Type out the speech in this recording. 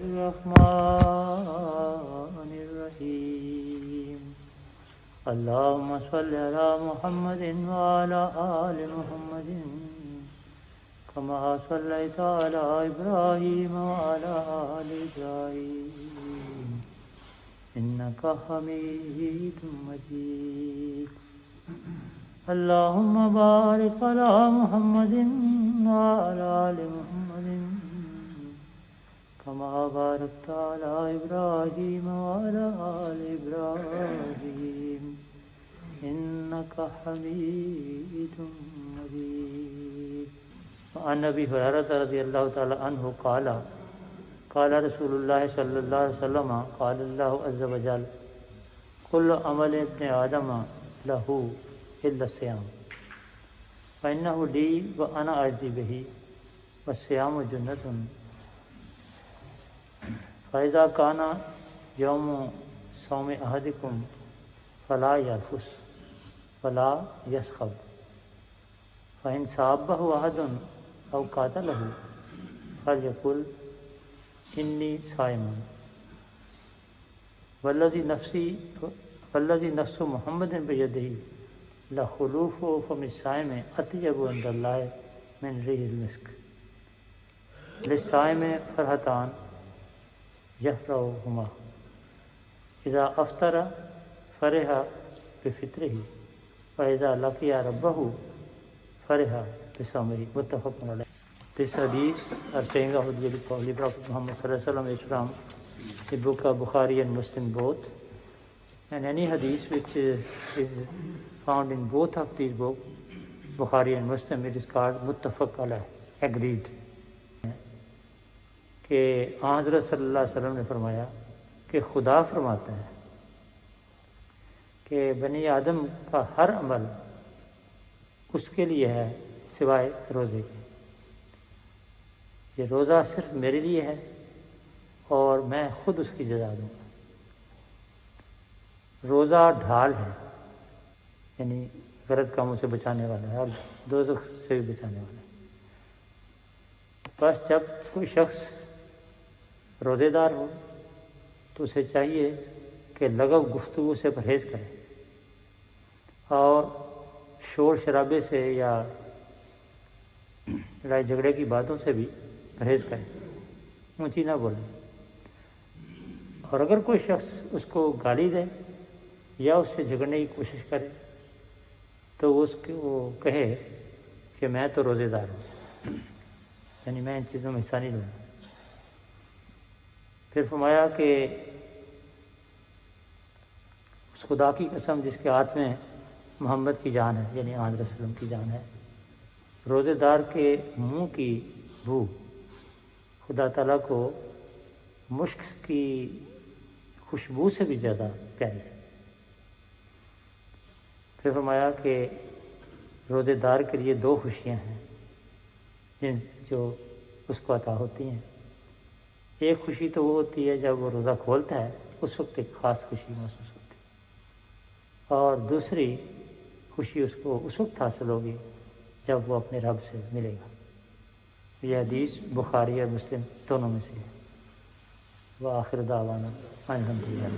الرحمن الرحيم اللهم صل على محمد وعلى آل محمد كما صليت على إبراهيم وعلى آل إبراهيم إنك حميد مجيد اللهم بارك على محمد وعلى آل محمد كما باركت على إبراهيم وعلى آل إبراهيم إنك حميد مجيد وعن أبي هريرة رضي الله تعالى عنه قال قال رسول الله صلى الله عليه وسلم قال الله عز وجل كل عمل ابن آدم له إلا الصيام فإنه لي وأنا أجزي به والصيام جنة فإذا كان يوم صوم أحدكم فلا يرفث ولا يسخب فإن صابه أحد أو قاتله فليقل إني صائم والذي نفس محمد بيده لخلوف فم الصائم أطيب عند الله من ريح المسك للصائم فرحتان يفرحهما إذا أفطر فرح بفطره وإذا لقي ربه فرح بصومه متفق عليه. This hadith are saying of the Holy Prophet Muhammad sallallahu alaihi wasallam is from the book of Bukhari and Muslim both, and any hadith which is found in both of these books, Bukhari and Muslim, it is called muttafaq alayh, agreed. کہ حضرت صلی اللہ علیہ وسلم نے فرمایا کہ خدا فرماتا ہے کہ بنی آدم کا ہر عمل اس کے لیے ہے سوائے روزے کے. یہ روزہ صرف میرے لیے ہے اور میں خود اس کی جزا دوں گا. روزہ ڈھال ہے، یعنی غلط کاموں سے بچانے والا ہے اور دوزخ سے بھی بچانے والا ہے. بس جب کوئی شخص روزے دار ہو تو اسے چاہیے کہ لغو گفتگو سے پرہیز کرے اور شور شرابے سے یا لڑائی جھگڑے کی باتوں سے بھی پرہیز کرے، اونچی نہ بولے. اور اگر کوئی شخص اس کو گالی دے یا اس سے جھگڑنے کی کوشش کرے تو وہ کہے کہ میں تو روزے دار ہوں، یعنی میں ان چیزوں میں حصہ نہیں لوں. پھر فرمایا کہ اس خدا کی قسم جس کے ہاتھ میں محمد کی جان ہے، یعنی حضرت صلی اللہ علیہ وسلم کی جان ہے، روزے دار کے منہ کی بو خدا تعالیٰ کو مشک کی خوشبو سے بھی زیادہ پیاری ہے. پھر فرمایا کہ روزے دار کے لیے دو خوشیاں ہیں جو اس کو عطا ہوتی ہیں. ایک خوشی تو وہ ہوتی ہے جب وہ روزہ کھولتا ہے، اس وقت ایک خاص خوشی محسوس ہوتی ہے، اور دوسری خوشی اس کو اس وقت حاصل ہوگی جب وہ اپنے رب سے ملے گا. یہ حدیث بخاری اور مسلم دونوں میں سے ہے. وآخر دعوانا الحمدللہ.